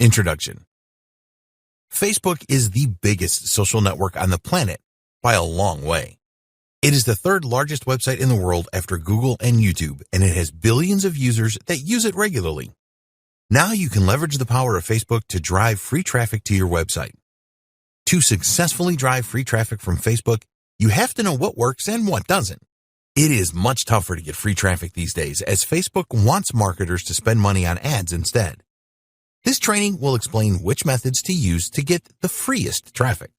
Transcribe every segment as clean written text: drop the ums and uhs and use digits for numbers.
Introduction. Facebook is the biggest social network on the planet by a long way. It is the third largest website in the world after Google and YouTube, and it has billions of users that use it regularly. Now you can leverage the power of Facebook to drive free traffic to your website. To successfully drive free traffic from Facebook, you have to know what works and what doesn't. It is much tougher to get free traffic these days, as Facebook wants marketers to spend money on ads instead. This training will explain which methods to use to get the freest traffic.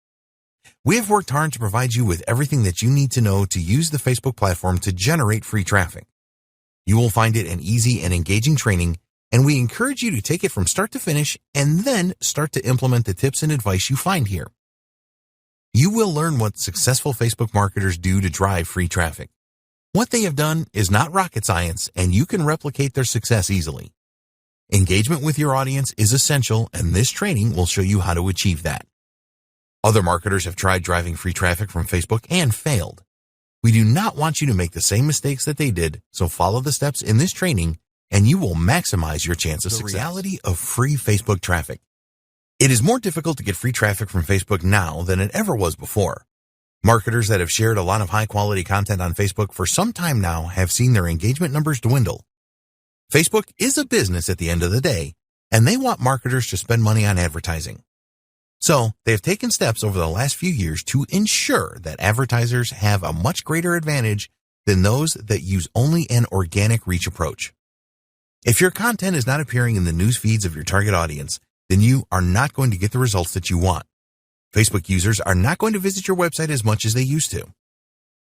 We have worked hard to provide you with everything that you need to know to use the Facebook platform to generate free traffic. You will find it an easy and engaging training, and we encourage you to take it from start to finish and then start to implement the tips and advice you find here. You will learn what successful Facebook marketers do to drive free traffic. What they have done is not rocket science, and you can replicate their success easily. Engagement with your audience is essential, and this training will show you how to achieve that. Other marketers have tried driving free traffic from Facebook and failed. We do not want you to make the same mistakes that they did, so follow the steps in this training, and you will maximize your chance of success. The reality of free Facebook traffic. It is more difficult to get free traffic from Facebook now than it ever was before. Marketers that have shared a lot of high-quality content on Facebook for some time now have seen their engagement numbers dwindle. Facebook is a business at the end of the day, and they want marketers to spend money on advertising. So, they have taken steps over the last few years to ensure that advertisers have a much greater advantage than those that use only an organic reach approach. If your content is not appearing in the news feeds of your target audience, then you are not going to get the results that you want. Facebook users are not going to visit your website as much as they used to.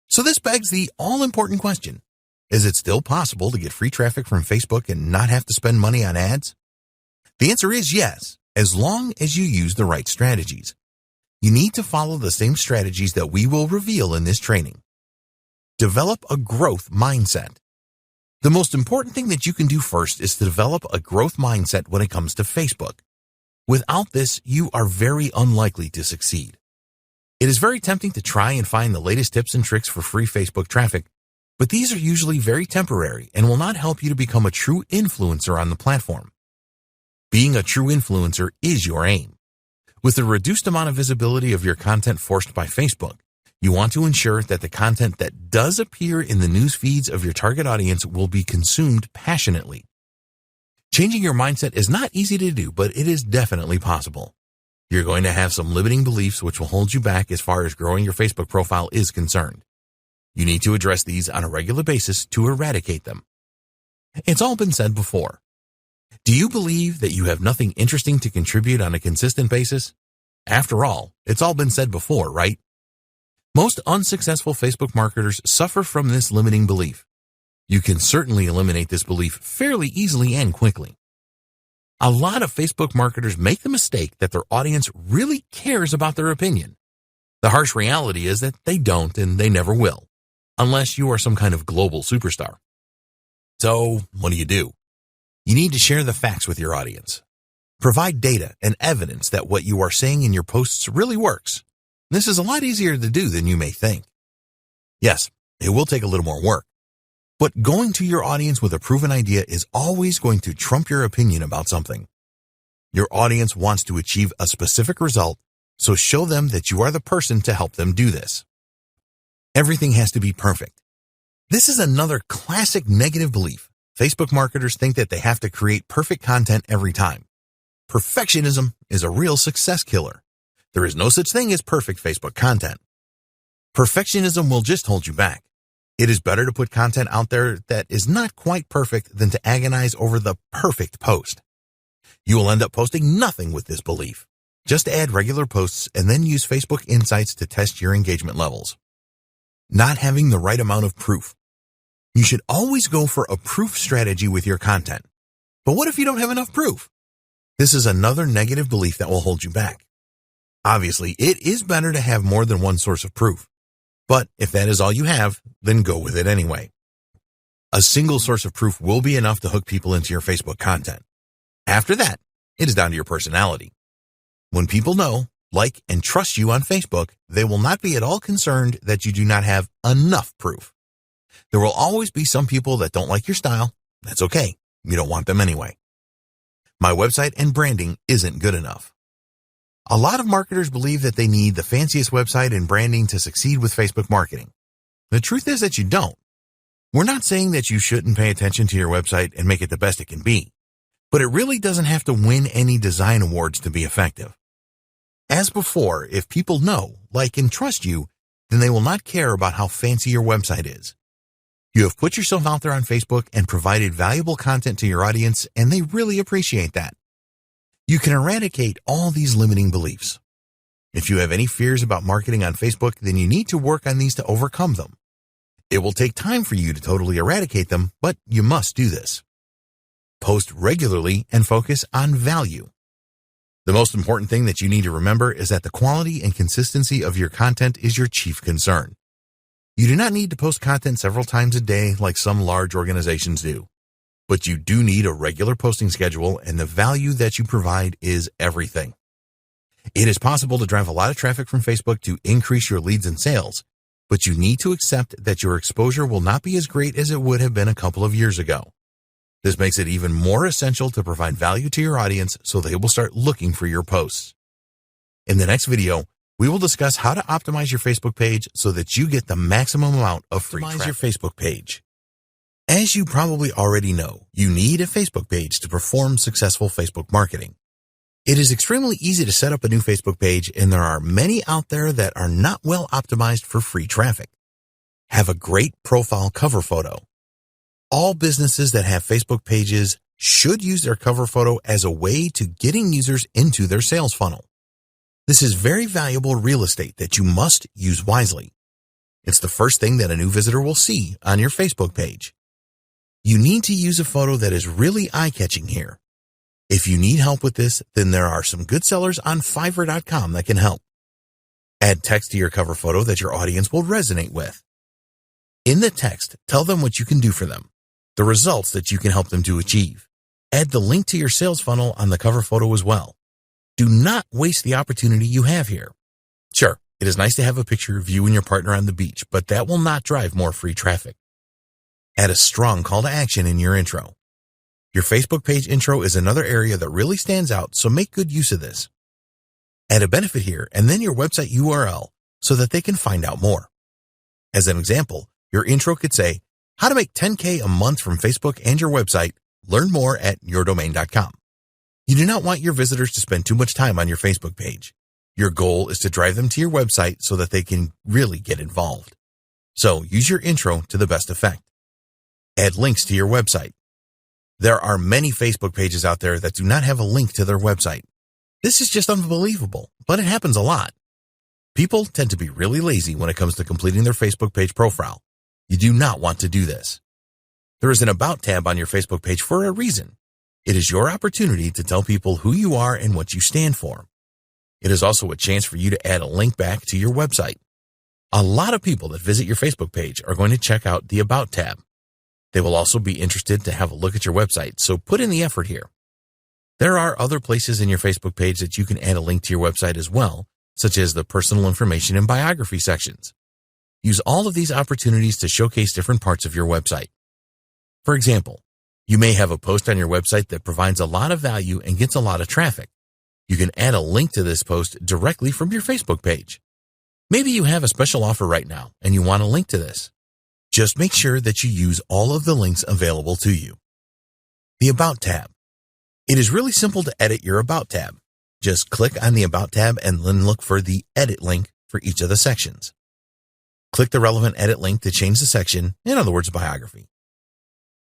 So this begs the all-important question. Is it still possible to get free traffic from Facebook and not have to spend money on ads? The answer is yes, as long as you use the right strategies. You need to follow the same strategies that we will reveal in this training. Develop a growth mindset. The most important thing that you can do first is to develop a growth mindset when it comes to Facebook. Without this, you are very unlikely to succeed. It is very tempting to try and find the latest tips and tricks for free Facebook traffic, but these are usually very temporary and will not help you to become a true influencer on the platform. Being a true influencer is your aim. With the reduced amount of visibility of your content forced by Facebook, you want to ensure that the content that does appear in the news feeds of your target audience will be consumed passionately. Changing your mindset is not easy to do, but it is definitely possible. You're going to have some limiting beliefs which will hold you back as far as growing your Facebook profile is concerned. You need to address these on a regular basis to eradicate them. It's all been said before. Do you believe that you have nothing interesting to contribute on a consistent basis? After all, it's all been said before, right? Most unsuccessful Facebook marketers suffer from this limiting belief. You can certainly eliminate this belief fairly easily and quickly. A lot of Facebook marketers make the mistake that their audience really cares about their opinion. The harsh reality is that they don't and they never will, unless you are some kind of global superstar. So, what do? You need to share the facts with your audience. Provide data and evidence that what you are saying in your posts really works. This is a lot easier to do than you may think. Yes, it will take a little more work, but going to your audience with a proven idea is always going to trump your opinion about something. Your audience wants to achieve a specific result, so show them that you are the person to help them do this. Everything has to be perfect. This is another classic negative belief. Facebook marketers think that they have to create perfect content every time. Perfectionism is a real success killer. There is no such thing as perfect Facebook content. Perfectionism will just hold you back. It is better to put content out there that is not quite perfect than to agonize over the perfect post. You will end up posting nothing with this belief. Just add regular posts and then use Facebook Insights to test your engagement levels. Not having the right amount of proof. You should always go for a proof strategy with your content. But what if you don't have enough proof? This is another negative belief that will hold you back. Obviously, it is better to have more than one source of proof. But if that is all you have, then go with it anyway. A single source of proof will be enough to hook people into your Facebook content. After that, it is down to your personality. When people know, like, and trust you on Facebook, they will not be at all concerned that you do not have enough proof. There will always be some people that don't like your style. That's okay. You don't want them anyway. My website and branding isn't good enough. A lot of marketers believe that they need the fanciest website and branding to succeed with Facebook marketing. The truth is that you don't. We're not saying that you shouldn't pay attention to your website and make it the best it can be, but it really doesn't have to win any design awards to be effective. As before, if people know, like, and trust you, then they will not care about how fancy your website is. You have put yourself out there on Facebook and provided valuable content to your audience, and they really appreciate that. You can eradicate all these limiting beliefs. If you have any fears about marketing on Facebook, then you need to work on these to overcome them. It will take time for you to totally eradicate them, but you must do this. Post regularly and focus on value. The most important thing that you need to remember is that the quality and consistency of your content is your chief concern. You do not need to post content several times a day like some large organizations do, but you do need a regular posting schedule, and the value that you provide is everything. It is possible to drive a lot of traffic from Facebook to increase your leads and sales, but you need to accept that your exposure will not be as great as it would have been a couple of years ago. This makes it even more essential to provide value to your audience so they will start looking for your posts. In the next video, we will discuss how to optimize your Facebook page so that you get the maximum amount of free traffic. Optimize your Facebook page. As you probably already know, you need a Facebook page to perform successful Facebook marketing. It is extremely easy to set up a new Facebook page, and there are many out there that are not well optimized for free traffic. Have a great profile cover photo. All businesses that have Facebook pages should use their cover photo as a way to getting users into their sales funnel. This is very valuable real estate that you must use wisely. It's the first thing that a new visitor will see on your Facebook page. You need to use a photo that is really eye-catching here. If you need help with this, then there are some good sellers on Fiverr.com that can help. Add text to your cover photo that your audience will resonate with. In the text, tell them what you can do for them, the results that you can help them to achieve. Add the link to your sales funnel on the cover photo as well. Do not waste the opportunity you have here. Sure, it is nice to have a picture of you and your partner on the beach, but that will not drive more free traffic. Add a strong call to action in your intro. Your Facebook page intro is another area that really stands out, so make good use of this. Add a benefit here and then your website URL so that they can find out more. As an example, your intro could say, how to make $10K a month from Facebook and your website. Learn more at yourdomain.com. You do not want your visitors to spend too much time on your Facebook page. Your goal is to drive them to your website so that they can really get involved. So use your intro to the best effect. Add links to your website. There are many Facebook pages out there that do not have a link to their website. This is just unbelievable, but it happens a lot. People tend to be really lazy when it comes to completing their Facebook page profile. You do not want to do this. There is an About tab on your Facebook page for a reason. It is your opportunity to tell people who you are and what you stand for. It is also a chance for you to add a link back to your website. A lot of people that visit your Facebook page are going to check out the About tab. They will also be interested to have a look at your website, so put in the effort here. There are other places in your Facebook page that you can add a link to your website as well, such as the personal information and biography sections. Use all of these opportunities to showcase different parts of your website. For example, you may have a post on your website that provides a lot of value and gets a lot of traffic. You can add a link to this post directly from your Facebook page. Maybe you have a special offer right now and you want a link to this. Just make sure that you use all of the links available to you. The About tab. It is really simple to edit your About tab. Just click on the About tab and then look for the Edit link for each of the sections. Click the relevant edit link to change the section, in other words, biography.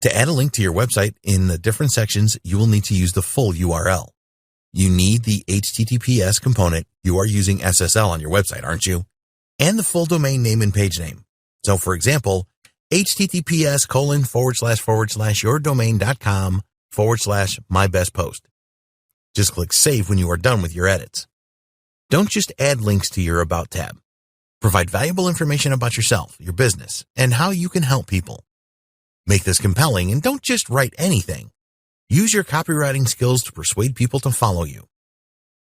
To add a link to your website in the different sections, you will need to use the full URL. You need the HTTPS component. You are using SSL on your website, aren't you? And the full domain name and page name. So for example, https://yourdomain.com/mybestpost. Just click save when you are done with your edits. Don't just add links to your About tab. Provide valuable information about yourself, your business, and how you can help people. Make this compelling and don't just write anything. Use your copywriting skills to persuade people to follow you.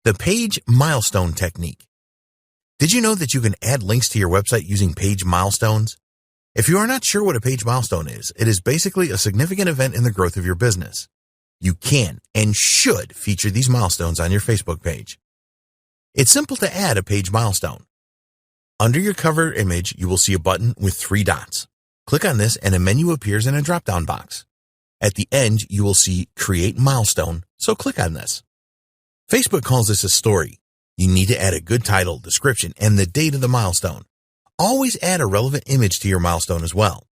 The page milestone technique. Did you know that you can add links to your website using page milestones? If you are not sure what a page milestone is, it is basically a significant event in the growth of your business. You can and should feature these milestones on your Facebook page. It's simple to add a page milestone. Under your cover image, you will see a button with 3 dots. Click on this and a menu appears in a drop-down box. At the end, you will see Create Milestone, so click on this. Facebook calls this a story. You need to add a good title, description, and the date of the milestone. Always add a relevant image to your milestone as well.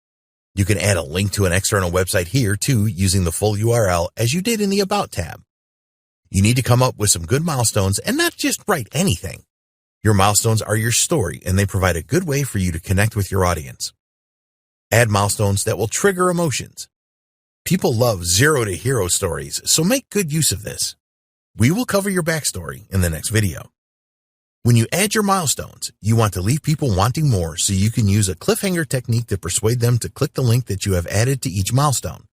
You can add a link to an external website here too using the full URL as you did in the About tab. You need to come up with some good milestones and not just write anything. Your milestones are your story and they provide a good way for you to connect with your audience. Add milestones that will trigger emotions. People love zero to hero stories, so make good use of this. We will cover your backstory in the next video. When you add your milestones, you want to leave people wanting more, so you can use a cliffhanger technique to persuade them to click the link that you have added to each milestone.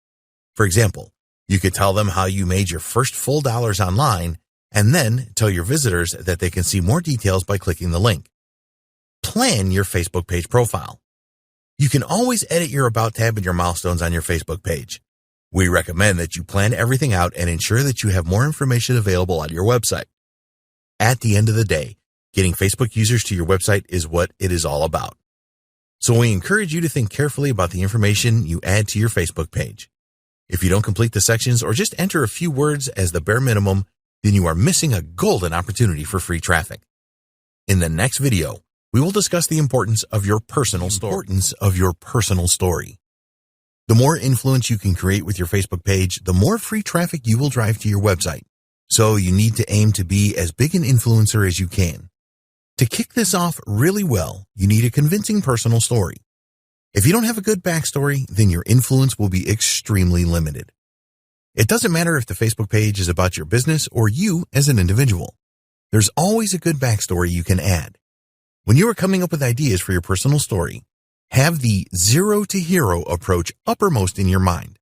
For example, you could tell them how you made your first full dollars online and then tell your visitors that they can see more details by clicking the link. Plan your Facebook page profile. You can always edit your About tab and your milestones on your Facebook page. We recommend that you plan everything out and ensure that you have more information available on your website. At the end of the day, getting Facebook users to your website is what it is all about. So we encourage you to think carefully about the information you add to your Facebook page. If you don't complete the sections or just enter a few words as the bare minimum, then you are missing a golden opportunity for free traffic. In the next video, we will discuss the importance of your personal story. The more influence you can create with your Facebook page, the more free traffic you will drive to your website. So you need to aim to be as big an influencer as you can. To kick this off really well, you need a convincing personal story. If you don't have a good backstory, then your influence will be extremely limited. It doesn't matter if the Facebook page is about your business or you as an individual. There's always a good backstory you can add. When you are coming up with ideas for your personal story, have the zero to hero approach uppermost in your mind.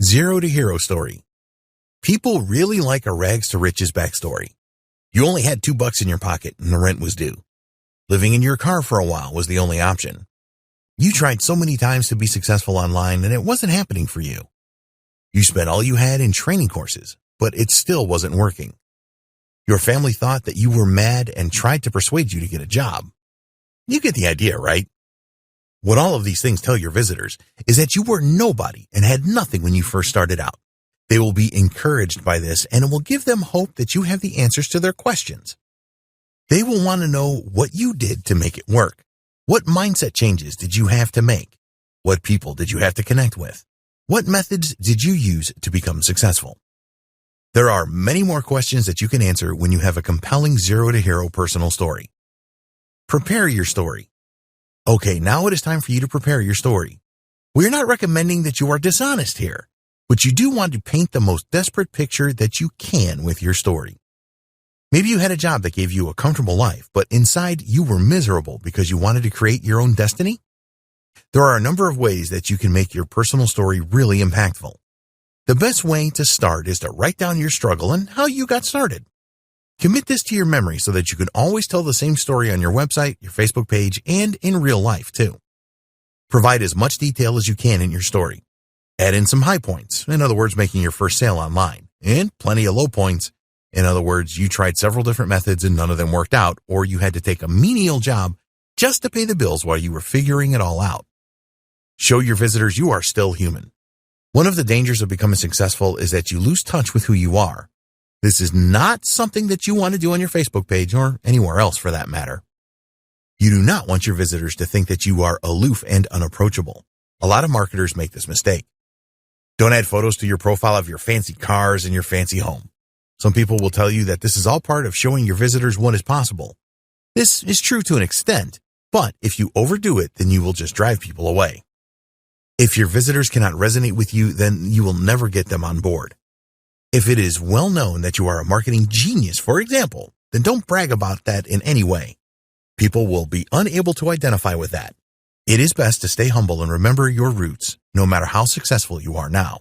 Zero to hero story. People really like a rags to riches backstory. You only had $2 in your pocket and the rent was due. Living in your car for a while was the only option. You tried so many times to be successful online and it wasn't happening for you. You spent all you had in training courses, but it still wasn't working. Your family thought that you were mad and tried to persuade you to get a job. You get the idea, right? What all of these things tell your visitors is that you were nobody and had nothing when you first started out. They will be encouraged by this and it will give them hope that you have the answers to their questions. They will want to know what you did to make it work. What mindset changes did you have to make? What people did you have to connect with? What methods did you use to become successful? There are many more questions that you can answer when you have a compelling zero to hero personal story. Prepare your story. Okay, now it is time for you to prepare your story. We're not recommending that you are dishonest here, but you do want to paint the most desperate picture that you can with your story. Maybe you had a job that gave you a comfortable life, but inside you were miserable because you wanted to create your own destiny. There are a number of ways that you can make your personal story really impactful. The best way to start is to write down your struggle and how you got started. Commit this to your memory so that you can always tell the same story on your website, your Facebook page, and in real life too. Provide as much detail as you can in your story. Add in some high points, in other words, making your first sale online, and plenty of low points. In other words, you tried several different methods and none of them worked out, or you had to take a menial job just to pay the bills while you were figuring it all out. Show your visitors you are still human. One of the dangers of becoming successful is that you lose touch with who you are. This is not something that you want to do on your Facebook page or anywhere else for that matter. You do not want your visitors to think that you are aloof and unapproachable. A lot of marketers make this mistake. Don't add photos to your profile of your fancy cars and your fancy home. Some people will tell you that this is all part of showing your visitors what is possible. This is true to an extent, but if you overdo it, then you will just drive people away. If your visitors cannot resonate with you, then you will never get them on board. If it is well known that you are a marketing genius, for example, then don't brag about that in any way. People will be unable to identify with that. It is best to stay humble and remember your roots, no matter how successful you are now.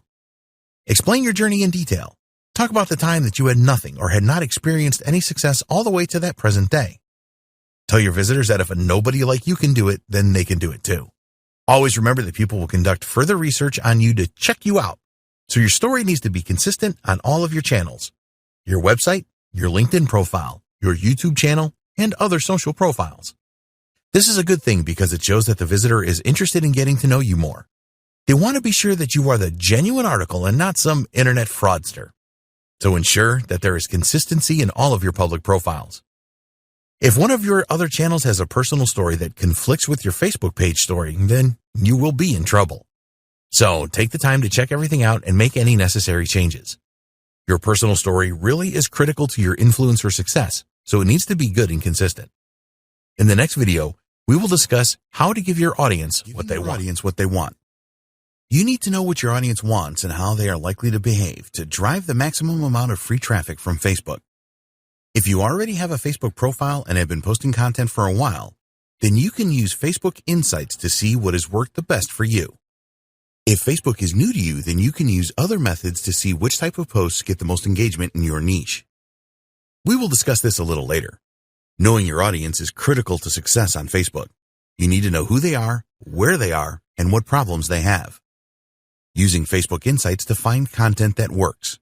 Explain your journey in detail. Talk about the time that you had nothing or had not experienced any success all the way to that present day. Tell your visitors that if a nobody like you can do it, then they can do it too. Always remember that people will conduct further research on you to check you out. So your story needs to be consistent on all of your channels: your website, your LinkedIn profile, your YouTube channel, and other social profiles. This is a good thing because it shows that the visitor is interested in getting to know you more. They want to be sure that you are the genuine article and not some internet fraudster. So ensure that there is consistency in all of your public profiles. If one of your other channels has a personal story that conflicts with your Facebook page story, then you will be in trouble. So take the time to check everything out and make any necessary changes. Your personal story really is critical to your influencer success, so it needs to be good and consistent. In the next video, we will discuss how to give your audience what they want. You need to know what your audience wants and how they are likely to behave to drive the maximum amount of free traffic from Facebook. If you already have a Facebook profile and have been posting content for a while, then you can use Facebook Insights to see what has worked the best for you. If Facebook is new to you, then you can use other methods to see which type of posts get the most engagement in your niche. We will discuss this a little later. Knowing your audience is critical to success on Facebook. You need to know who they are, where they are, and what problems they have. Using Facebook Insights to find content that works.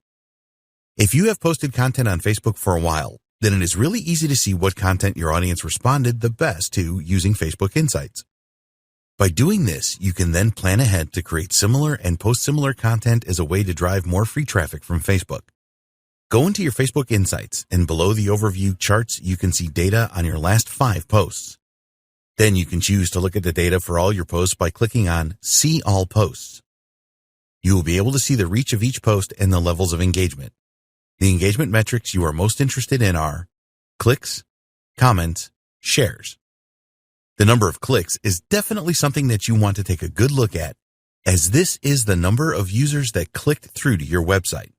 If you have posted content on Facebook for a while, then it is really easy to see what content your audience responded the best to using Facebook Insights. By doing this, you can then plan ahead to create similar and post similar content as a way to drive more free traffic from Facebook. Go into your Facebook Insights, and below the overview charts, you can see data on your last 5 posts. Then you can choose to look at the data for all your posts by clicking on See All Posts. You will be able to see the reach of each post and the levels of engagement. The engagement metrics you are most interested in are clicks, comments, shares. The number of clicks is definitely something that you want to take a good look at, as this is the number of users that clicked through to your website.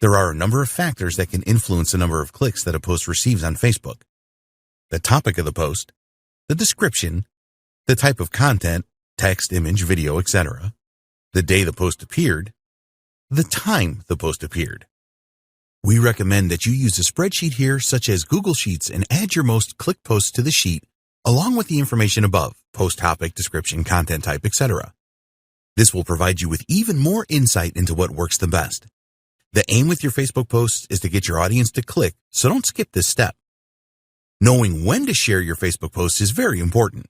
There are a number of factors that can influence the number of clicks that a post receives on Facebook. The topic of the post, the description, the type of content, text, image, video, etc., the day the post appeared, the time the post appeared. We recommend that you use a spreadsheet here such as Google Sheets and add your most clicked posts to the sheet along with the information above, post topic, description, content type, etc. This will provide you with even more insight into what works the best. The aim with your Facebook posts is to get your audience to click, so don't skip this step. Knowing when to share your Facebook posts is very important.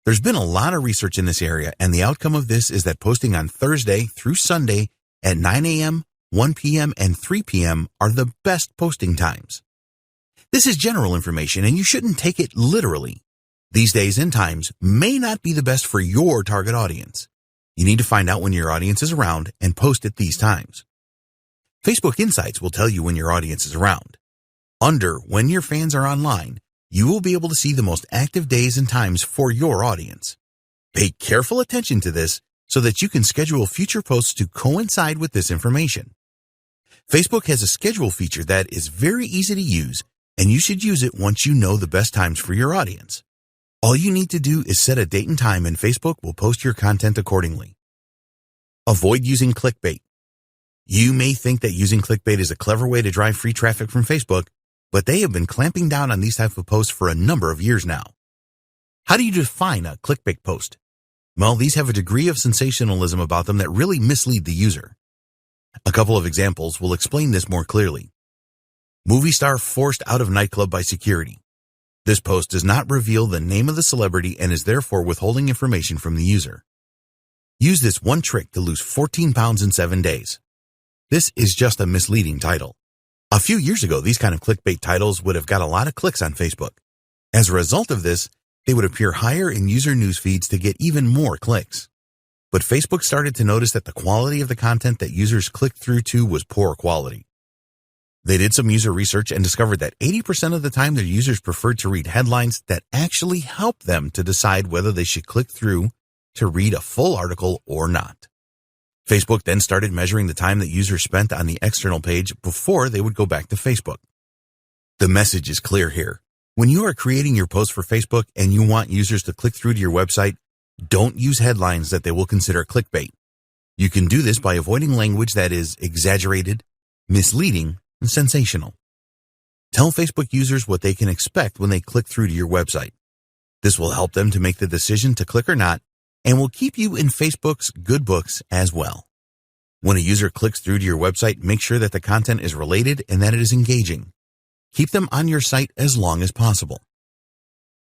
There's been a lot of research in this area, and the outcome of this is that posting on Thursday through Sunday at 9 a.m., 1 p.m., and 3 p.m. are the best posting times. This is general information, and you shouldn't take it literally. These days and times may not be the best for your target audience. You need to find out when your audience is around and post at these times. Facebook Insights will tell you when your audience is around. Under When Your Fans Are Online, you will be able to see the most active days and times for your audience. Pay careful attention to this so that you can schedule future posts to coincide with this information. Facebook has a schedule feature that is very easy to use, and you should use it once you know the best times for your audience. All you need to do is set a date and time, and Facebook will post your content accordingly. Avoid using clickbait. You may think that using clickbait is a clever way to drive free traffic from Facebook, but they have been clamping down on these types of posts for a number of years now. How do you define a clickbait post? Well, these have a degree of sensationalism about them that really mislead the user. A couple of examples will explain this more clearly. Movie star forced out of nightclub by security. This post does not reveal the name of the celebrity and is therefore withholding information from the user. Use this one trick to lose 14 pounds in 7 days. This is just a misleading title. A few years ago, these kind of clickbait titles would have got a lot of clicks on Facebook. As a result of this, they would appear higher in user news feeds to get even more clicks. But Facebook started to notice that the quality of the content that users clicked through to was poor quality. They did some user research and discovered that 80% of the time their users preferred to read headlines that actually helped them to decide whether they should click through to read a full article or not. Facebook then started measuring the time that users spent on the external page before they would go back to Facebook. The message is clear here. When you are creating your post for Facebook and you want users to click through to your website, don't use headlines that they will consider clickbait. You can do this by avoiding language that is exaggerated, misleading, and sensational. Tell Facebook users what they can expect when they click through to your website. This will help them to make the decision to click or not, and will keep you in Facebook's good books as well. When a user clicks through to your website, make sure that the content is related and that it is engaging. Keep them on your site as long as possible.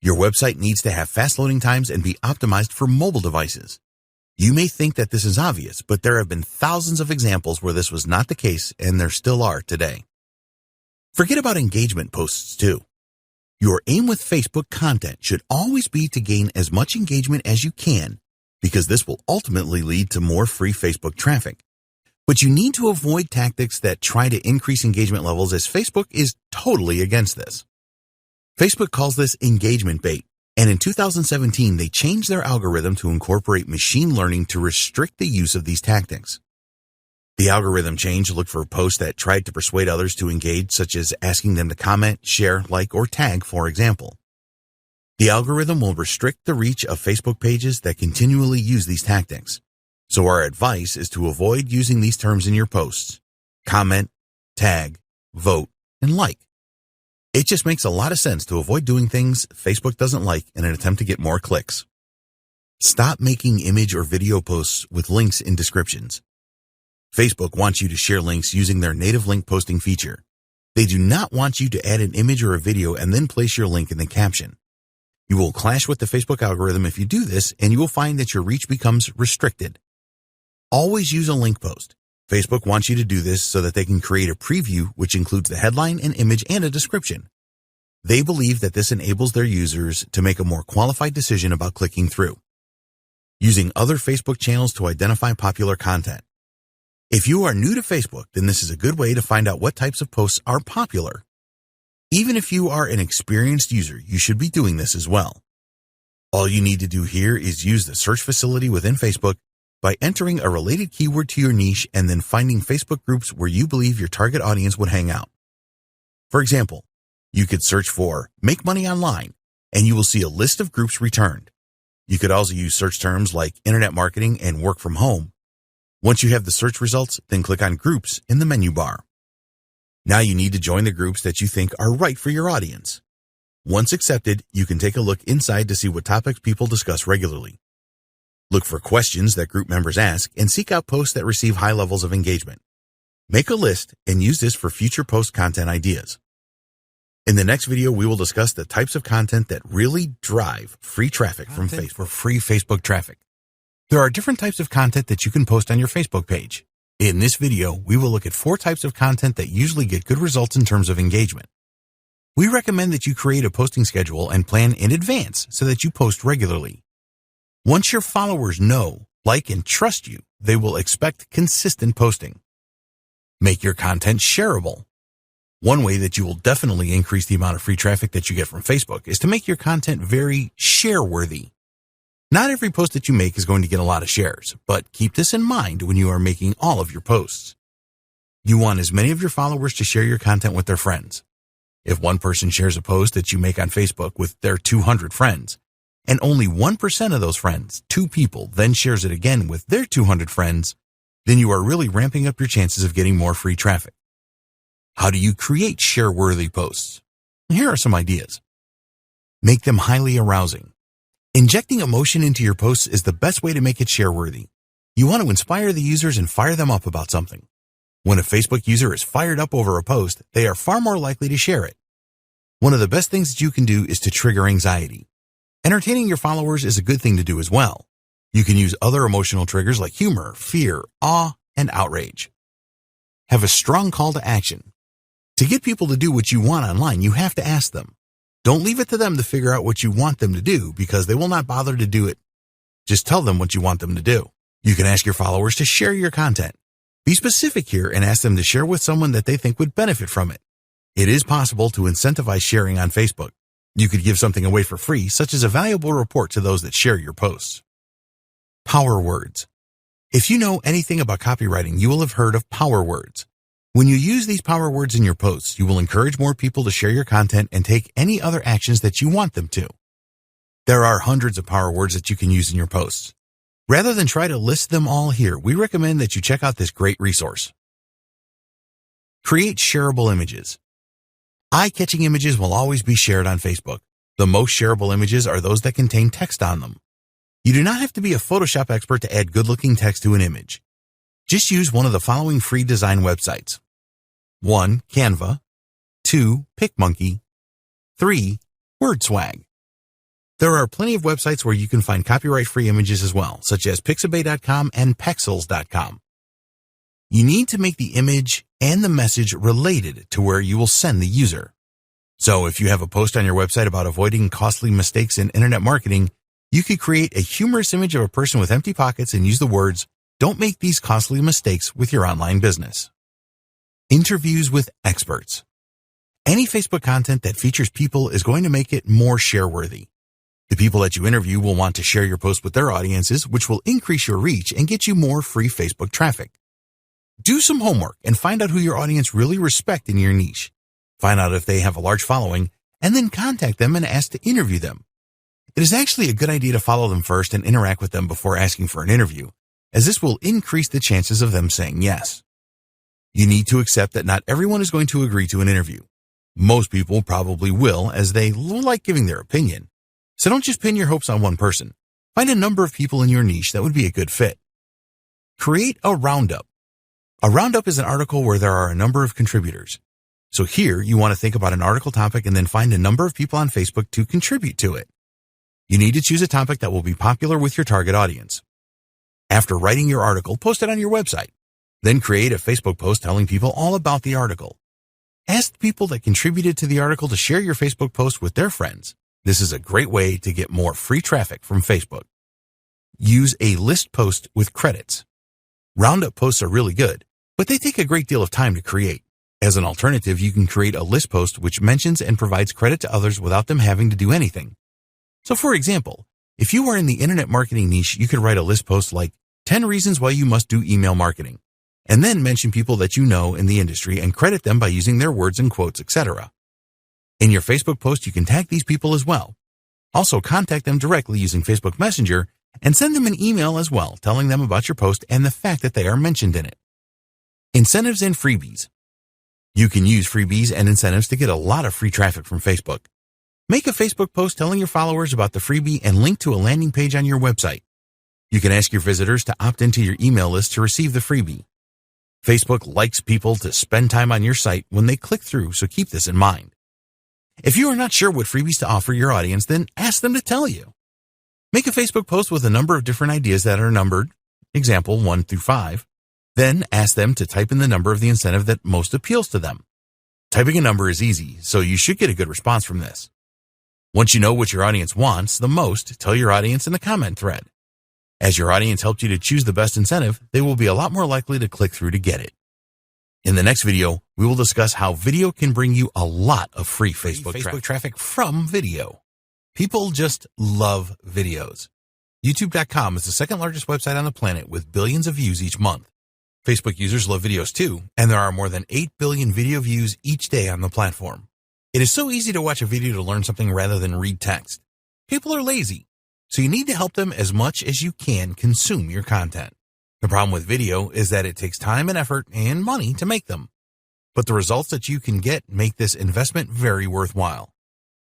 Your website needs to have fast loading times and be optimized for mobile devices. You may think that this is obvious, but there have been thousands of examples where this was not the case, and there still are today. Forget about engagement posts too. Your aim with Facebook content should always be to gain as much engagement as you can, because this will ultimately lead to more free Facebook traffic. But you need to avoid tactics that try to increase engagement levels, as Facebook is totally against this. Facebook calls this engagement bait, and in 2017 they changed their algorithm to incorporate machine learning to restrict the use of these tactics. The algorithm change looked for posts that tried to persuade others to engage, such as asking them to comment, share, like, or tag, for example. The algorithm will restrict the reach of Facebook pages that continually use these tactics. So our advice is to avoid using these terms in your posts: comment, tag, vote, and like. It just makes a lot of sense to avoid doing things Facebook doesn't like in an attempt to get more clicks. Stop making image or video posts with links in descriptions. Facebook wants you to share links using their native link posting feature. They do not want you to add an image or a video and then place your link in the caption. You will clash with the Facebook algorithm if you do this, and you will find that your reach becomes restricted. Always use a link post. Facebook wants you to do this so that they can create a preview which includes the headline, an image, and a description. They believe that this enables their users to make a more qualified decision about clicking through. Using other Facebook channels to identify popular content. If you are new to Facebook, then this is a good way to find out what types of posts are popular. Even if you are an experienced user, you should be doing this as well. All you need to do here is use the search facility within Facebook by entering a related keyword to your niche and then finding Facebook groups where you believe your target audience would hang out. For example, you could search for "make money online" and you will see a list of groups returned. You could also use search terms like internet marketing and work from home. Once you have the search results, then click on Groups in the menu bar. Now you need to join the groups that you think are right for your audience. Once accepted, you can take a look inside to see what topics people discuss regularly. Look for questions that group members ask and seek out posts that receive high levels of engagement. Make a list and use this for future post content ideas. In the next video, we will discuss the types of content that really drive free traffic from Facebook. For free Facebook traffic. There are different types of content that you can post on your Facebook page. In this video, we will look at 4 types of content that usually get good results in terms of engagement. We recommend that you create a posting schedule and plan in advance so that you post regularly. Once your followers know, like, and trust you, they will expect consistent posting. Make your content shareable. One way that you will definitely increase the amount of free traffic that you get from Facebook is to make your content very share-worthy. Not every post that you make is going to get a lot of shares, but keep this in mind when you are making all of your posts. You want as many of your followers to share your content with their friends. If one person shares a post that you make on Facebook with their 200 friends, and only 1% of those friends, 2 people, then shares it again with their 200 friends, then you are really ramping up your chances of getting more free traffic. How do you create share-worthy posts? Here are some ideas. Make them highly arousing. Injecting emotion into your posts is the best way to make it share-worthy. You want to inspire the users and fire them up about something. When a Facebook user is fired up over a post, they are far more likely to share it. One of the best things that you can do is to trigger anxiety. Entertaining your followers is a good thing to do as well. You can use other emotional triggers like humor, fear, awe, and outrage. Have a strong call to action. To get people to do what you want online, you have to ask them. Don't leave it to them to figure out what you want them to do, because they will not bother to do it. Just tell them what you want them to do. You can ask your followers to share your content. Be specific here and ask them to share with someone that they think would benefit from it. It is possible to incentivize sharing on Facebook. You could give something away for free, such as a valuable report to those that share your posts. Power words. If you know anything about copywriting, you will have heard of power words. When you use these power words in your posts, you will encourage more people to share your content and take any other actions that you want them to. There are hundreds of power words that you can use in your posts. Rather than try to list them all here, we recommend that you check out this great resource. Create shareable images. Eye-catching images will always be shared on Facebook. The most shareable images are those that contain text on them. You do not have to be a Photoshop expert to add good-looking text to an image. Just use one of the following free design websites. 1. Canva. 2. PicMonkey. 3. WordSwag. There are plenty of websites where you can find copyright-free images as well, such as Pixabay.com and Pexels.com. You need to make the image and the message related to where you will send the user. So if you have a post on your website about avoiding costly mistakes in internet marketing, you could create a humorous image of a person with empty pockets and use the words, "Don't make these costly mistakes with your online business." Interviews with experts. Any Facebook content that features people is going to make it more share-worthy. The people that you interview will want to share your post with their audiences, which will increase your reach and get you more free Facebook traffic. Do some homework and find out who your audience really respects in your niche. Find out if they have a large following, and then contact them and ask to interview them. It is actually a good idea to follow them first and interact with them before asking for an interview, as this will increase the chances of them saying yes. You need to accept that not everyone is going to agree to an interview. Most people probably will, as they like giving their opinion. So don't just pin your hopes on one person. Find a number of people in your niche that would be a good fit. Create a roundup. A roundup is an article where there are a number of contributors. So here you want to think about an article topic and then find a number of people on Facebook to contribute to it. You need to choose a topic that will be popular with your target audience. After writing your article, post it on your website. Then create a Facebook post telling people all about the article. Ask the people that contributed to the article to share your Facebook post with their friends. This is a great way to get more free traffic from Facebook. Use a list post with credits. Roundup posts are really good, but they take a great deal of time to create. As an alternative, you can create a list post which mentions and provides credit to others without them having to do anything. So for example, if you are in the internet marketing niche, you could write a list post like 10 reasons why you must do email marketing, and then mention people that you know in the industry and credit them by using their words and quotes, etc. In your Facebook post, you can tag these people as well. Also, contact them directly using Facebook Messenger and send them an email as well, telling them about your post and the fact that they are mentioned in it. Incentives and freebies. You can use freebies and incentives to get a lot of free traffic from Facebook. Make a Facebook post telling your followers about the freebie and link to a landing page on your website. You can ask your visitors to opt into your email list to receive the freebie. Facebook likes people to spend time on your site when they click through, so keep this in mind. If you are not sure what freebies to offer your audience, then ask them to tell you. Make a Facebook post with a number of different ideas that are numbered, example 1 through 5. Then ask them to type in the number of the incentive that most appeals to them. Typing a number is easy, so you should get a good response from this. Once you know what your audience wants the most, tell your audience in the comment thread. As your audience helped you to choose the best incentive, they will be a lot more likely to click through to get it. In the next video, we will discuss how video can bring you a lot of free Facebook traffic from video. People just love videos. YouTube.com is the second largest website on the planet with billions of views each month. Facebook users love videos too, and there are more than 8 billion video views each day on the platform. It is so easy to watch a video to learn something rather than read text. People are lazy, so you need to help them as much as you can consume your content. The problem with video is that it takes time and effort and money to make them. But the results that you can get make this investment very worthwhile.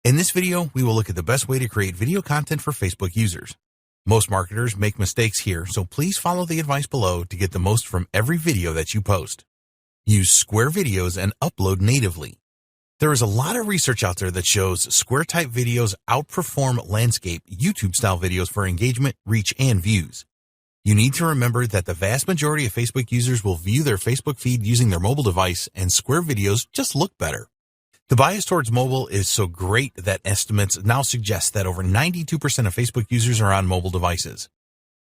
In this video, we will look at the best way to create video content for Facebook users. Most marketers make mistakes here, so please follow the advice below to get the most from every video that you post. Use square videos and upload natively. There is a lot of research out there that shows square-type videos outperform landscape YouTube-style videos for engagement, reach, and views. You need to remember that the vast majority of Facebook users will view their Facebook feed using their mobile device, and square videos just look better. The bias towards mobile is so great that estimates now suggest that over 92% of Facebook users are on mobile devices.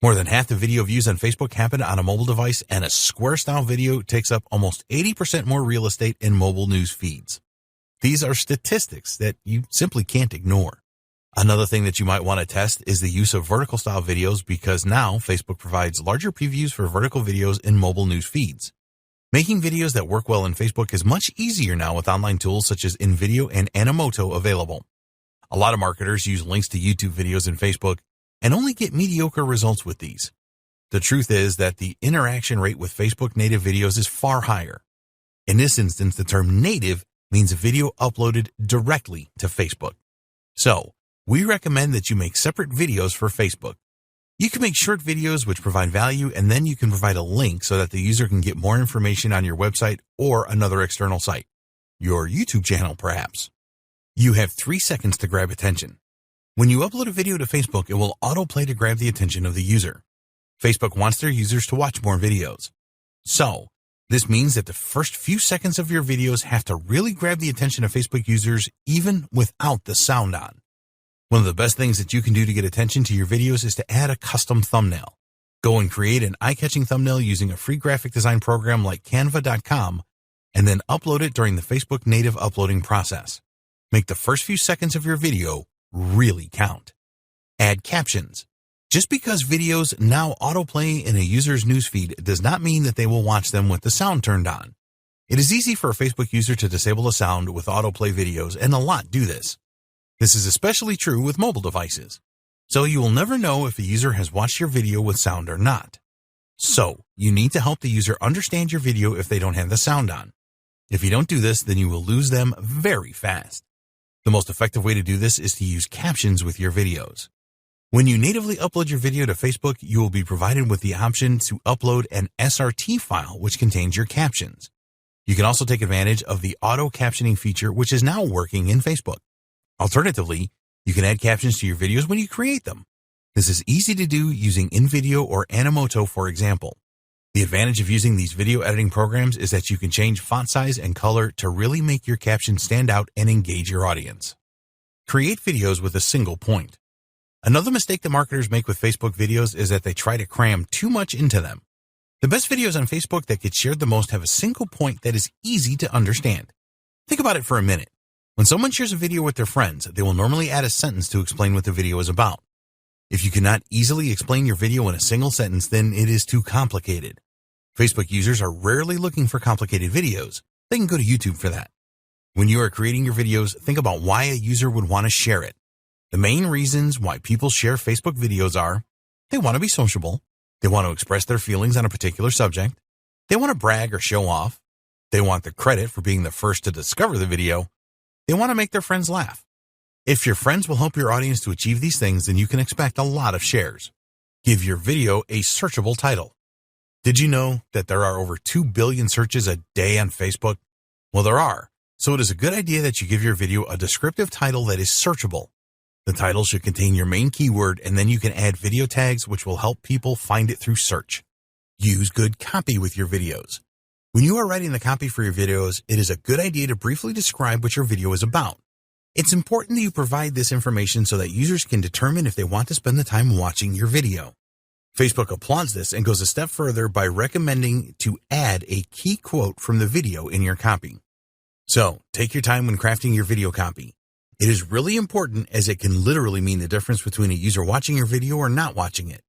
More than half the video views on Facebook happen on a mobile device, and a square-style video takes up almost 80% more real estate in mobile news feeds. These are statistics that you simply can't ignore. Another thing that you might want to test is the use of vertical style videos, because now Facebook provides larger previews for vertical videos in mobile news feeds. Making videos that work well in Facebook is much easier now with online tools such as InVideo and Animoto available. A lot of marketers use links to YouTube videos in Facebook and only get mediocre results with these. The truth is that the interaction rate with Facebook native videos is far higher. In this instance, the term native means a video uploaded directly to Facebook. So, we recommend that you make separate videos for Facebook. You can make short videos which provide value, and then you can provide a link so that the user can get more information on your website or another external site, your YouTube channel perhaps. You have 3 seconds to grab attention. When you upload a video to Facebook, it will autoplay to grab the attention of the user. Facebook wants their users to watch more videos. So, this means that the first few seconds of your videos have to really grab the attention of Facebook users even without the sound on. One of the best things that you can do to get attention to your videos is to add a custom thumbnail. Go and create an eye-catching thumbnail using a free graphic design program like canva.com and then upload it during the Facebook native uploading process. Make the first few seconds of your video really count. Add captions. Just because videos now autoplay in a user's newsfeed does not mean that they will watch them with the sound turned on. It is easy for a Facebook user to disable the sound with autoplay videos, and a lot do this. This is especially true with mobile devices. So you will never know if a user has watched your video with sound or not. So you need to help the user understand your video if they don't have the sound on. If you don't do this, then you will lose them very fast. The most effective way to do this is to use captions with your videos. When you natively upload your video to Facebook, you will be provided with the option to upload an SRT file which contains your captions. You can also take advantage of the auto captioning feature which is now working in Facebook. Alternatively, you can add captions to your videos when you create them. This is easy to do using InVideo or Animoto, for example. The advantage of using these video editing programs is that you can change font size and color to really make your caption stand out and engage your audience. Create videos with a single point. Another mistake that marketers make with Facebook videos is that they try to cram too much into them. The best videos on Facebook that get shared the most have a single point that is easy to understand. Think about it for a minute. When someone shares a video with their friends, they will normally add a sentence to explain what the video is about. If you cannot easily explain your video in a single sentence, then it is too complicated. Facebook users are rarely looking for complicated videos. They can go to YouTube for that. When you are creating your videos, think about why a user would want to share it. The main reasons why people share Facebook videos are they want to be sociable, they want to express their feelings on a particular subject, they want to brag or show off, they want the credit for being the first to discover the video, they want to make their friends laugh. If your friends will help your audience to achieve these things, then you can expect a lot of shares. Give your video a searchable title. Did you know that there are over 2 billion searches a day on Facebook? Well, there are. So it is a good idea that you give your video a descriptive title that is searchable. The title should contain your main keyword, and then you can add video tags which will help people find it through search. Use good copy with your videos. When you are writing the copy for your videos, it is a good idea to briefly describe what your video is about. It's important that you provide this information so that users can determine if they want to spend the time watching your video. Facebook applauds this and goes a step further by recommending to add a key quote from the video in your copy. So, take your time when crafting your video copy. It is really important as it can literally mean the difference between a user watching your video or not watching it.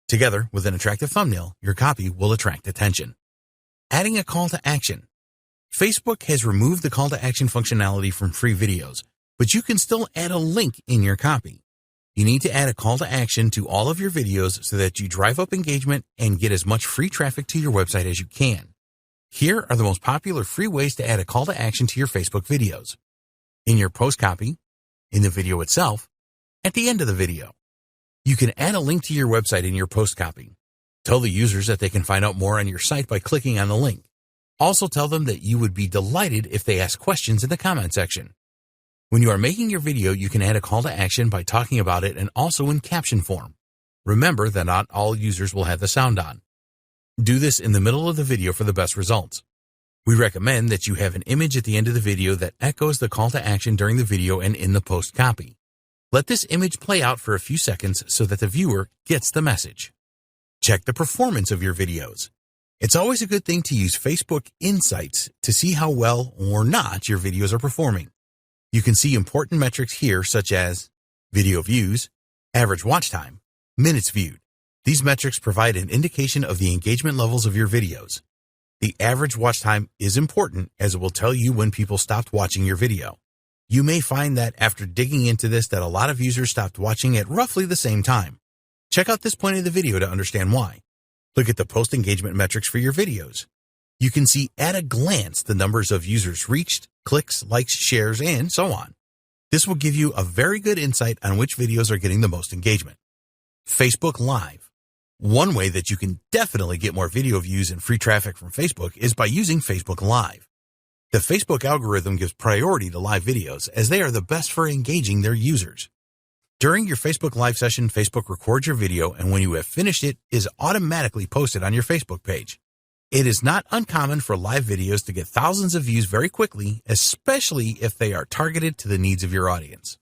Together with an attractive thumbnail, your copy will attract attention. Adding a call to action. Facebook has removed the call to action functionality from free videos, but you can still add a link in your copy. You need to add a call to action to all of your videos so that you drive up engagement and get as much free traffic to your website as you can. Here are the most popular free ways to add a call to action to your Facebook videos. In your post copy, in the video itself, at the end of the video. You can add a link to your website in your post copy. Tell the users that they can find out more on your site by clicking on the link. Also tell them that you would be delighted if they ask questions in the comment section. When you are making your video, you can add a call to action by talking about it and also in caption form. Remember that not all users will have the sound on. Do this in the middle of the video for the best results. We recommend that you have an image at the end of the video that echoes the call to action during the video and in the post copy. Let this image play out for a few seconds so that the viewer gets the message. Check the performance of your videos. It's always a good thing to use Facebook Insights to see how well or not your videos are performing. You can see important metrics here such as video views, average watch time, minutes viewed. These metrics provide an indication of the engagement levels of your videos. The average watch time is important as it will tell you when people stopped watching your video. You may find that after digging into this that a lot of users stopped watching at roughly the same time. Check out this point of the video to understand why. Look at the post engagement metrics for your videos. You can see at a glance the numbers of users reached, clicks, likes, shares, and so on. This will give you a very good insight on which videos are getting the most engagement. Facebook Live. One way that you can definitely get more video views and free traffic from Facebook is by using Facebook Live. The Facebook algorithm gives priority to live videos as they are the best for engaging their users. During your Facebook Live session, Facebook records your video, and when you have finished it, is automatically posted on your Facebook page. It is not uncommon for live videos to get thousands of views very quickly, especially if they are targeted to the needs of your audience.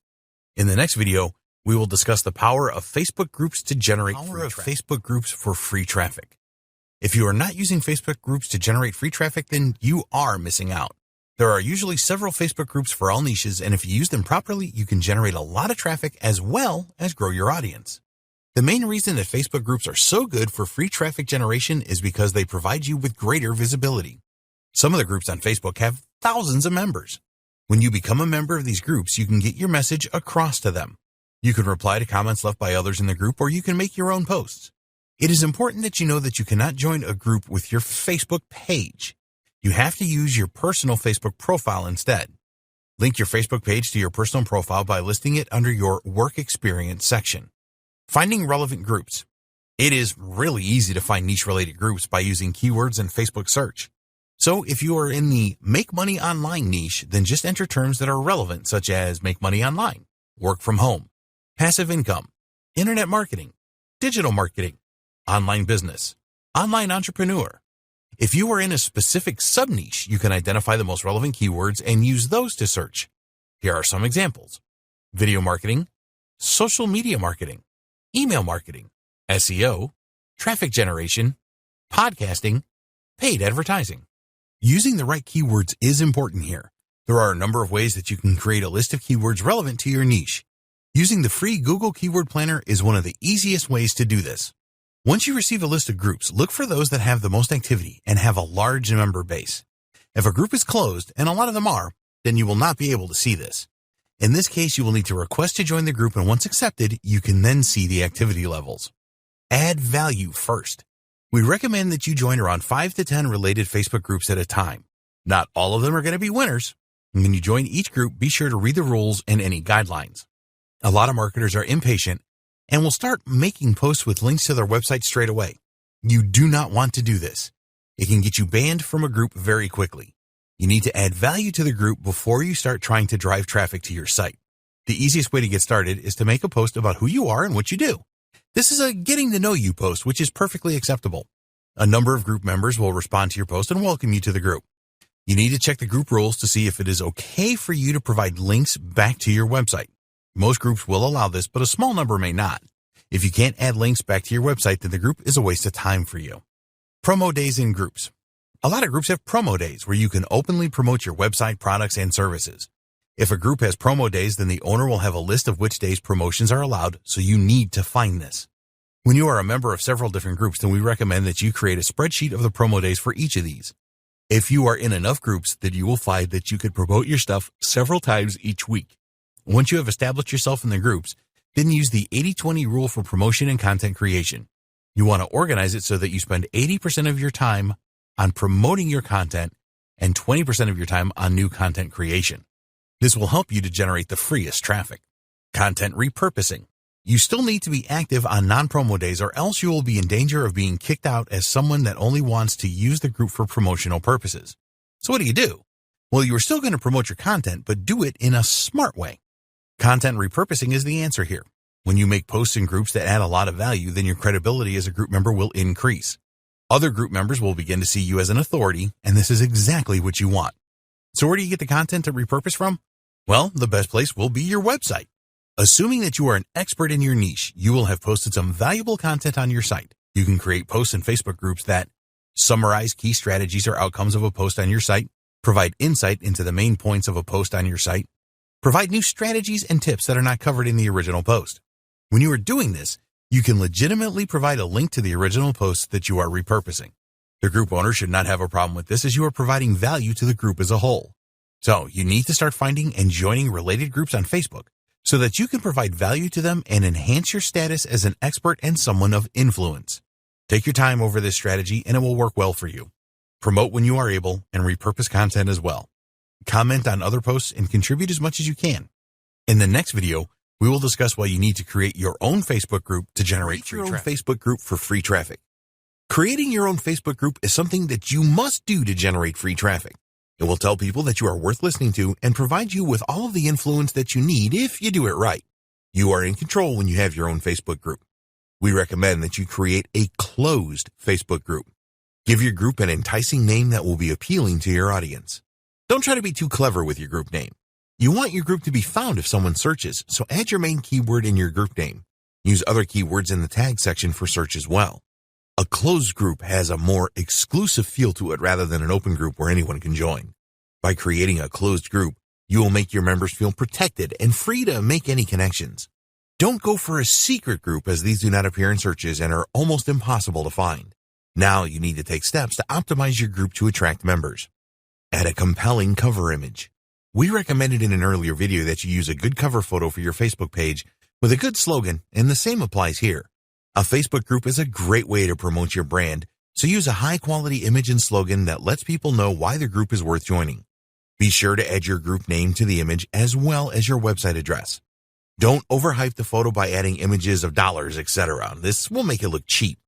In the next video, we will discuss the power of Facebook groups to generate Facebook groups for free traffic. If you are not using Facebook groups to generate free traffic, then you are missing out. There are usually several Facebook groups for all niches, and if you use them properly, you can generate a lot of traffic as well as grow your audience. The main reason that Facebook groups are so good for free traffic generation is because they provide you with greater visibility. Some of the groups on Facebook have thousands of members. When you become a member of these groups, you can get your message across to them. You can reply to comments left by others in the group, or you can make your own posts. It is important that you know that you cannot join a group with your Facebook page. You have to use your personal Facebook profile instead. Link your Facebook page to your personal profile by listing it under your Work Experience section. Finding relevant groups. It is really easy to find niche-related groups by using keywords in Facebook search. So if you are in the Make Money Online niche, then just enter terms that are relevant, such as make money online, work from home, passive income, internet marketing, digital marketing, online business, online entrepreneur. If you are in a specific sub-niche, you can identify the most relevant keywords and use those to search. Here are some examples: video marketing, social media marketing, email marketing, SEO, traffic generation, podcasting, paid advertising. Using the right keywords is important here. There are a number of ways that you can create a list of keywords relevant to your niche. Using the free Google Keyword Planner is one of the easiest ways to do this. Once you receive a list of groups, look for those that have the most activity and have a large member base. If a group is closed, and a lot of them are, then you will not be able to see this. In this case, you will need to request to join the group, and once accepted, you can then see the activity levels. Add value first. We recommend that you join around 5 to 10 related Facebook groups at a time. Not all of them are going to be winners. And when you join each group, be sure to read the rules and any guidelines. A lot of marketers are impatient and will start making posts with links to their website straight away. You do not want to do this. It can get you banned from a group very quickly. You need to add value to the group before you start trying to drive traffic to your site. The easiest way to get started is to make a post about who you are and what you do. This is a getting to know you post, which is perfectly acceptable. A number of group members will respond to your post and welcome you to the group. You need to check the group rules to see if it is okay for you to provide links back to your website. Most groups will allow this, but a small number may not. If you can't add links back to your website, then the group is a waste of time for you. Promo days in groups. A lot of groups have promo days where you can openly promote your website, products, and services. If a group has promo days, then the owner will have a list of which days promotions are allowed, so you need to find this. When you are a member of several different groups, then we recommend that you create a spreadsheet of the promo days for each of these. If you are in enough groups, then you will find that you could promote your stuff several times each week. Once you have established yourself in the groups, then use the 80-20 rule for promotion and content creation. You want to organize it so that you spend 80% of your time on promoting your content and 20% of your time on new content creation. This will help you to generate the freest traffic. Content repurposing. You still need to be active on non-promo days, or else you will be in danger of being kicked out as someone that only wants to use the group for promotional purposes. So what do? Well, you are still going to promote your content, but do it in a smart way. Content repurposing is the answer here. When you make posts in groups that add a lot of value, then your credibility as a group member will increase. Other group members will begin to see you as an authority, and this is exactly what you want. So where do you get the content to repurpose from? Well, the best place will be your website. Assuming that you are an expert in your niche, you will have posted some valuable content on your site. You can create posts in Facebook groups that summarize key strategies or outcomes of a post on your site, provide insight into the main points of a post on your site, provide new strategies and tips that are not covered in the original post. When you are doing this, you can legitimately provide a link to the original post that you are repurposing. The group owner should not have a problem with this, as you are providing value to the group as a whole. So you need to start finding and joining related groups on Facebook so that you can provide value to them and enhance your status as an expert and someone of influence. Take your time over this strategy and it will work well for you. Promote when you are able and repurpose content as well. Comment on other posts and contribute as much as you can. In the next video, We will discuss why you need to create your own Facebook group to generate free traffic. Facebook group for free traffic. Creating your own Facebook group is something that you must do to generate free traffic. It will tell people that you are worth listening to and provide you with all of the influence that you need if you do it right. You are in control when you have your own Facebook group. We recommend that you create a closed Facebook group. Give your group an enticing name that will be appealing to your audience. Don't try to be too clever with your group name. You want your group to be found if someone searches, so add your main keyword in your group name. Use other keywords in the tag section for search as well. A closed group has a more exclusive feel to it rather than an open group where anyone can join. By creating a closed group, you will make your members feel protected and free to make any connections. Don't go for a secret group, as these do not appear in searches and are almost impossible to find. Now you need to take steps to optimize your group to attract members. Add a compelling cover image. We recommended in an earlier video that you use a good cover photo for your Facebook page with a good slogan, and the same applies here. A Facebook group is a great way to promote your brand, so use a high-quality image and slogan that lets people know why the group is worth joining. Be sure to add your group name to the image as well as your website address. Don't overhype the photo by adding images of dollars, etc. This will make it look cheap.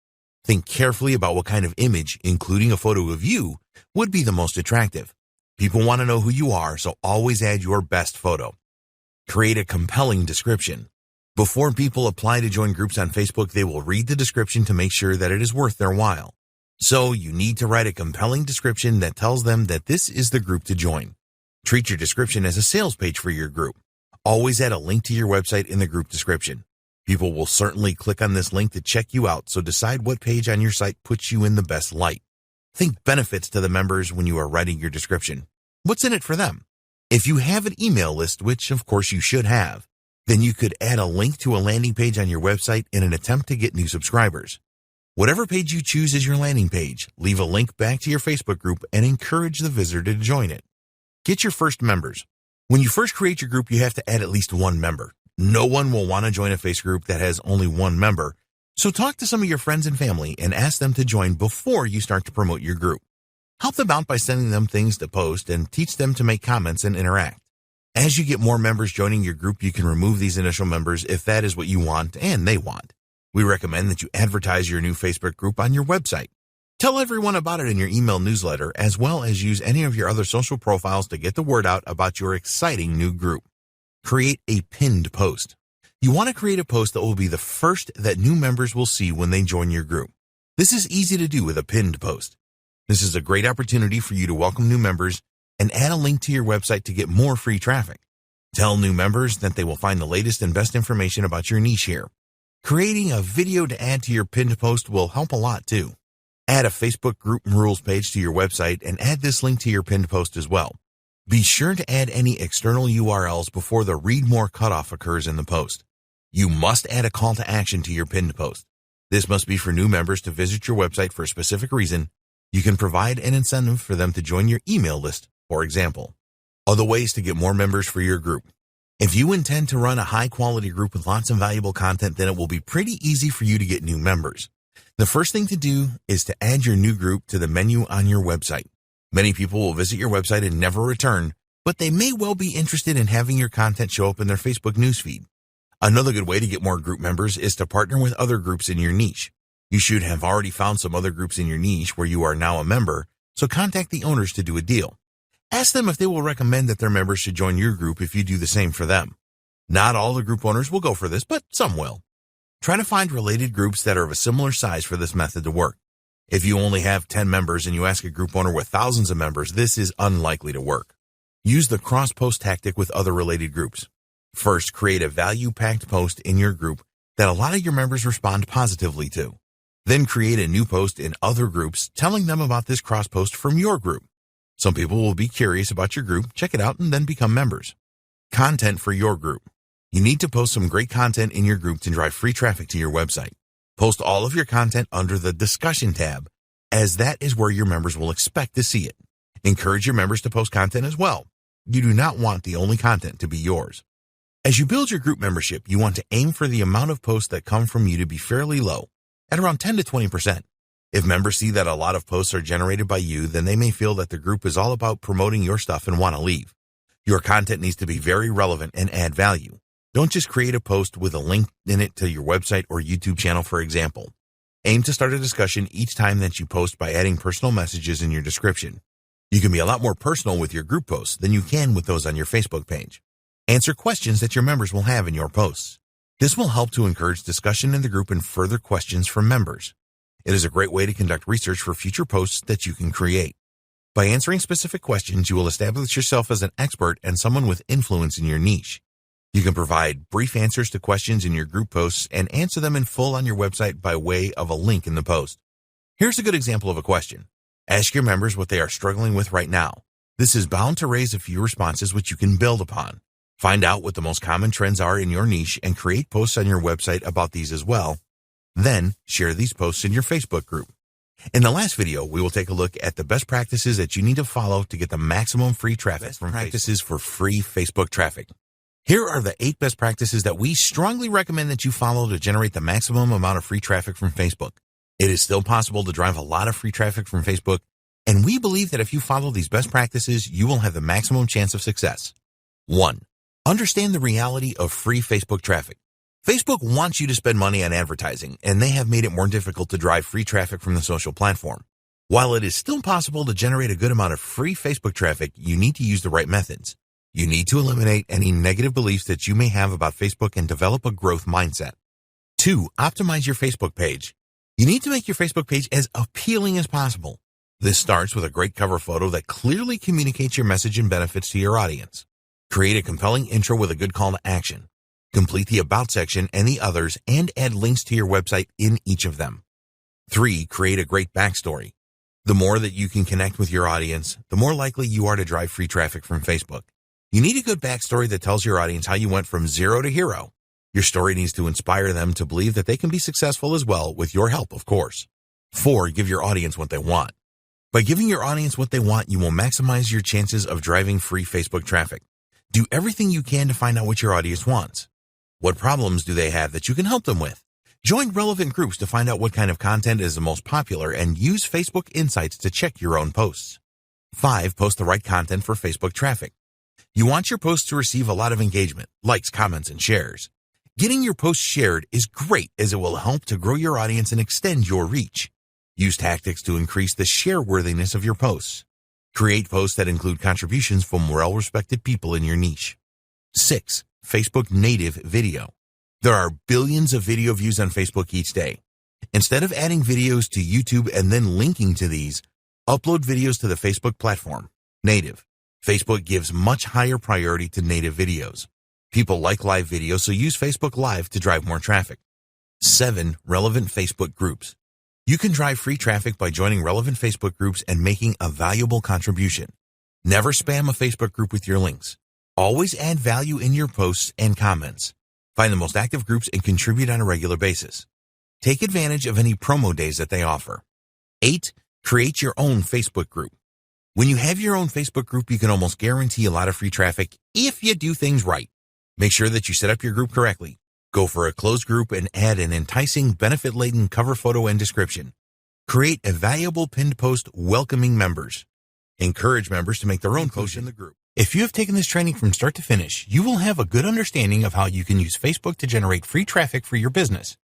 Think carefully about what kind of image, including a photo of you, would be the most attractive. People want to know who you are, so always add your best photo. Create a compelling description. Before people apply to join groups on Facebook, they will read the description to make sure that it is worth their while. So you need to write a compelling description that tells them that this is the group to join. Treat your description as a sales page for your group. Always add a link to your website in the group description. People will certainly click on this link to check you out, so decide what page on your site puts you in the best light. Think benefits to the members when you are writing your description. What's in it for them? If you have an email list, which of course you should have, then you could add a link to a landing page on your website in an attempt to get new subscribers. Whatever page you choose as your landing page, leave a link back to your Facebook group and encourage the visitor to join it. Get your first members. When you first create your group, you have to add at least one member. No one will want to join a Facebook group that has only one member, so talk to some of your friends and family and ask them to join before you start to promote your group. Help them out by sending them things to post and teach them to make comments and interact. As you get more members joining your group, you can remove these initial members if that is what you want and they want. We recommend that you advertise your new Facebook group on your website. Tell everyone about it in your email newsletter, as well as use any of your other social profiles to get the word out about your exciting new group. Create a pinned post. You want to create a post that will be the first that new members will see when they join your group. This is easy to do with a pinned post. This is a great opportunity for you to welcome new members and add a link to your website to get more free traffic. Tell new members that they will find the latest and best information about your niche here. Creating a video to add to your pinned post will help a lot too. Add a Facebook group rules page to your website and add this link to your pinned post as well. Be sure to add any external URLs before the read more cutoff occurs in the post. You must add a call to action to your pinned post. This must be for new members to visit your website for a specific reason. You can provide an incentive for them to join your email list, for example. Other ways to get more members for your group. If you intend to run a high-quality group with lots of valuable content, then it will be pretty easy for you to get new members. The first thing to do is to add your new group to the menu on your website. Many people will visit your website and never return, but they may well be interested in having your content show up in their Facebook newsfeed. Another good way to get more group members is to partner with other groups in your niche. You should have already found some other groups in your niche where you are now a member, so contact the owners to do a deal. Ask them if they will recommend that their members should join your group if you do the same for them. Not all the group owners will go for this, but some will. Try to find related groups that are of a similar size for this method to work. If you only have 10 members and you ask a group owner with thousands of members, this is unlikely to work. Use the cross-post tactic with other related groups. First, create a value-packed post in your group that a lot of your members respond positively to. Then create a new post in other groups telling them about this cross-post from your group. Some people will be curious about your group, check it out, and then become members. Content for your group. You need to post some great content in your group to drive free traffic to your website. Post all of your content under the discussion tab, as that is where your members will expect to see it. Encourage your members to post content as well. You do not want the only content to be yours. As you build your group membership, you want to aim for the amount of posts that come from you to be fairly low, at around 10 to 20%. If members see that a lot of posts are generated by you, then they may feel that the group is all about promoting your stuff and want to leave. Your content needs to be very relevant and add value. Don't just create a post with a link in it to your website or YouTube channel, for example. Aim to start a discussion each time that you post by adding personal messages in your description. You can be a lot more personal with your group posts than you can with those on your Facebook page. Answer questions that your members will have in your posts. This will help to encourage discussion in the group and further questions from members. It is a great way to conduct research for future posts that you can create. By answering specific questions, you will establish yourself as an expert and someone with influence in your niche. You can provide brief answers to questions in your group posts and answer them in full on your website by way of a link in the post. Here's a good example of a question. Ask your members what they are struggling with right now. This is bound to raise a few responses which you can build upon. Find out what the most common trends are in your niche and create posts on your website about these as well. Then share these posts in your Facebook group. In the last video, we will take a look at the best practices that you need to follow to get the maximum free traffic from practices for free Facebook traffic. Here are the 8 best practices that we strongly recommend that you follow to generate the maximum amount of free traffic from Facebook. It is still possible to drive a lot of free traffic from Facebook, and we believe that if you follow these best practices, you will have the maximum chance of success. 1. Understand the reality of free Facebook traffic. Facebook wants you to spend money on advertising, and they have made it more difficult to drive free traffic from the social platform. While it is still possible to generate a good amount of free Facebook traffic, you need to use the right methods. You need to eliminate any negative beliefs that you may have about Facebook and develop a growth mindset. 2. Optimize your Facebook page. You need to make your Facebook page as appealing as possible. This starts with a great cover photo that clearly communicates your message and benefits to your audience. Create a compelling intro with a good call to action. Complete the About section and the others and add links to your website in each of them. 3. Create a great backstory. The more that you can connect with your audience, the more likely you are to drive free traffic from Facebook. You need a good backstory that tells your audience how you went from zero to hero. Your story needs to inspire them to believe that they can be successful as well with your help, of course. 4. Give your audience what they want. By giving your audience what they want, you will maximize your chances of driving free Facebook traffic. Do everything you can to find out what your audience wants. What problems do they have that you can help them with? Join relevant groups to find out what kind of content is the most popular and use Facebook Insights to check your own posts. 5. Post the right content for Facebook traffic. You want your posts to receive a lot of engagement, likes, comments, and shares. Getting your posts shared is great as it will help to grow your audience and extend your reach. Use tactics to increase the share worthiness of your posts. Create posts that include contributions from well-respected people in your niche. 6. Facebook native video. There are billions of video views on Facebook each day. Instead of adding videos to YouTube and then linking to these, upload videos to the Facebook platform. Native. Facebook gives much higher priority to native videos. People like live videos, so use Facebook Live to drive more traffic. 7. Relevant Facebook groups. You can drive free traffic by joining relevant Facebook groups and making a valuable contribution. Never spam a Facebook group with your links. Always add value in your posts and comments. Find the most active groups and contribute on a regular basis. Take advantage of any promo days that they offer. 8. Create your own Facebook group. When you have your own Facebook group, you can almost guarantee a lot of free traffic if you do things right. Make sure that you set up your group correctly. Go for a closed group and add an enticing, benefit-laden cover photo and description. Create a valuable pinned post welcoming members. Encourage members to make their own posts in the group. If you have taken this training from start to finish, you will have a good understanding of how you can use Facebook to generate free traffic for your business.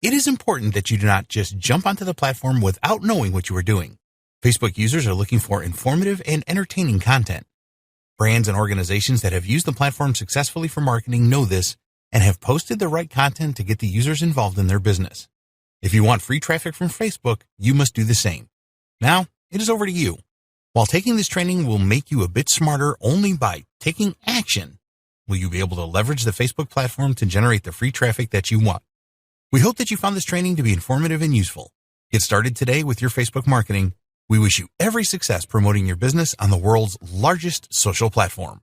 It is important that you do not just jump onto the platform without knowing what you are doing. Facebook users are looking for informative and entertaining content. Brands and organizations that have used the platform successfully for marketing know this and have posted the right content to get the users involved in their business. If you want free traffic from Facebook, you must do the same. Now, it is over to you. While taking this training will make you a bit smarter only by taking action, will you be able to leverage the Facebook platform to generate the free traffic that you want? We hope that you found this training to be informative and useful. Get started today with your Facebook marketing. We wish you every success promoting your business on the world's largest social platform.